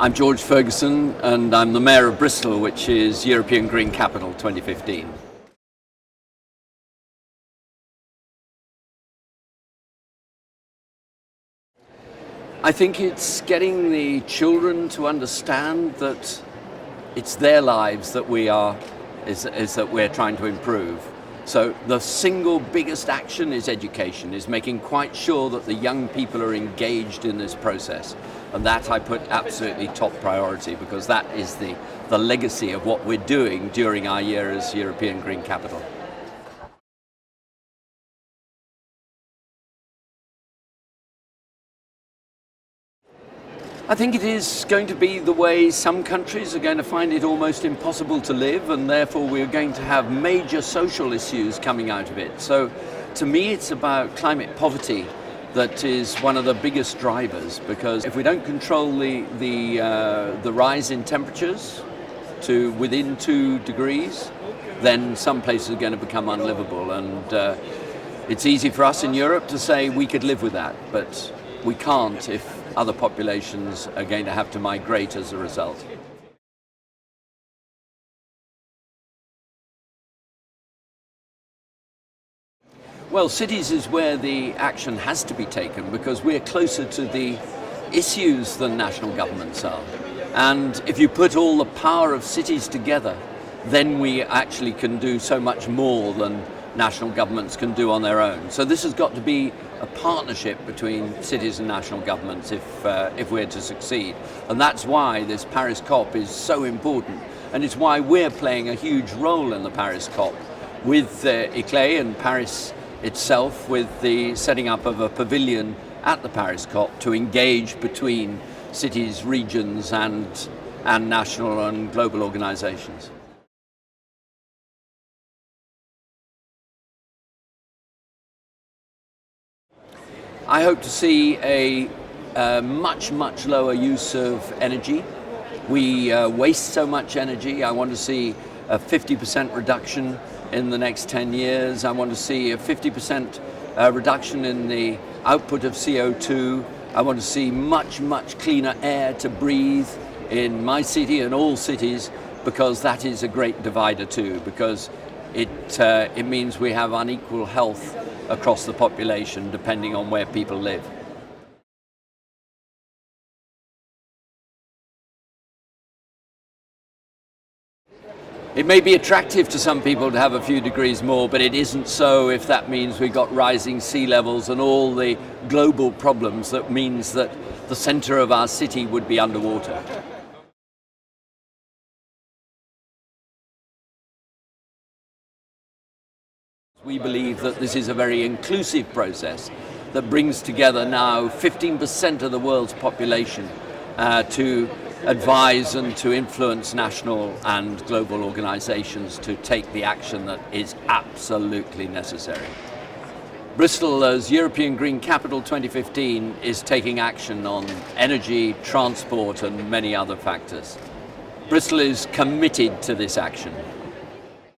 I'm George Ferguson and I'm the Mayor of Bristol, which is European Green Capital 2015. I think it's getting the children to understand that it's their lives that we're trying to improve. So the single biggest action is education, is making quite sure that the young people are engaged in this process. And that I put absolutely top priority, because that is the legacy of what we're doing during our year as European Green Capital. I think it is going to be the way some countries are going to find it almost impossible to live, and therefore we're going to have major social issues coming out of it. So to me it's about climate poverty that is one of the biggest drivers, because if we don't control the rise in temperatures to within 2 degrees, then some places are going to become unlivable. And it's easy for us in Europe to say we could live with that, but we can't if other populations are going to have to migrate as a result. Well, cities is where the action has to be taken, because we're closer to the issues than national governments are. And if you put all the power of cities together, then we actually can do so much more than national governments can do on their own. So this has got to be a partnership between cities and national governments if we're to succeed. And that's why this Paris COP is so important. And it's why we're playing a huge role in the Paris COP with ICLEI and Paris itself, with the setting up of a pavilion at the Paris COP to engage between cities, regions and national and global organizations. I hope to see a much lower use of energy. We waste so much energy. I want to see a 50% reduction in the next 10 years. I want to see a 50% reduction in the output of CO2. I want to see much cleaner air to breathe in my city and all cities, because that is a great divider too, because it means we have unequal health across the population depending on where people live. It may be attractive to some people to have a few degrees more, but it isn't so if that means we've got rising sea levels and all the global problems that means that the center of our city would be underwater. We believe that this is a very inclusive process that brings together now 15% of the world's population to advise and to influence national and global organizations to take the action that is absolutely necessary. Bristol, as European Green Capital 2015, is taking action on energy, transport and many other factors. Bristol is committed to this action.